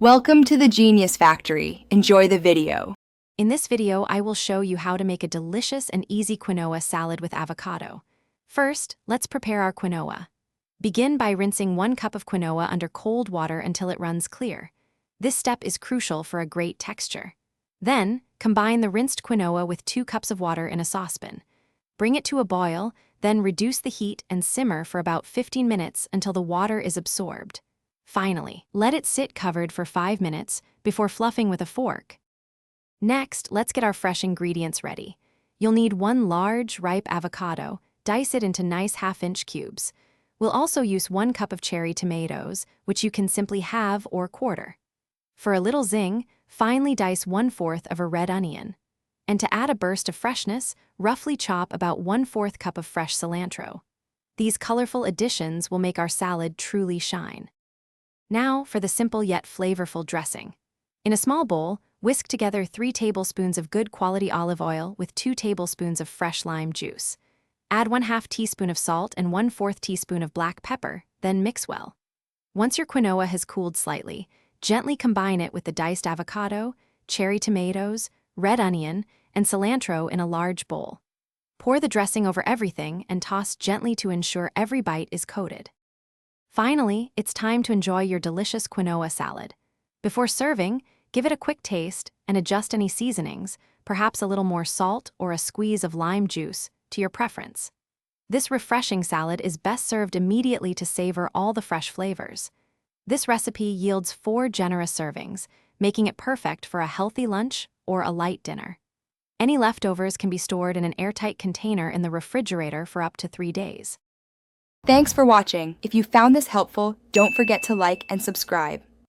Welcome to the Genius Factory. Enjoy the video. In this video, I will show you how to make a delicious and easy quinoa salad with avocado. First, let's prepare our quinoa. Begin by rinsing 1 cup of quinoa under cold water until it runs clear. This step is crucial for a great texture. Then, combine the rinsed quinoa with 2 cups of water in a saucepan. Bring it to a boil, then reduce the heat and simmer for about 15 minutes until the water is absorbed. Finally, let it sit covered for 5 minutes before fluffing with a fork. Next, let's get our fresh ingredients ready. You'll need 1 large, ripe avocado. Dice it into nice half-inch cubes. We'll also use 1 cup of cherry tomatoes, which you can simply halve or quarter. For a little zing, finely dice 1/4 of a red onion. And to add a burst of freshness, roughly chop about 1/4 cup of fresh cilantro. These colorful additions will make our salad truly shine. Now for the simple yet flavorful dressing. In a small bowl, whisk together 3 tablespoons of good quality olive oil with 2 tablespoons of fresh lime juice. Add 1/2 teaspoon of salt and 1/4 teaspoon of black pepper, then mix well. Once your quinoa has cooled slightly, gently combine it with the diced avocado, cherry tomatoes, red onion, and cilantro in a large bowl. Pour the dressing over everything and toss gently to ensure every bite is coated. Finally, it's time to enjoy your delicious quinoa salad. Before serving, give it a quick taste and adjust any seasonings, perhaps a little more salt or a squeeze of lime juice, to your preference. This refreshing salad is best served immediately to savor all the fresh flavors. This recipe yields 4 generous servings, making it perfect for a healthy lunch or a light dinner. Any leftovers can be stored in an airtight container in the refrigerator for up to 3 days. Thanks for watching. If you found this helpful, don't forget to like and subscribe.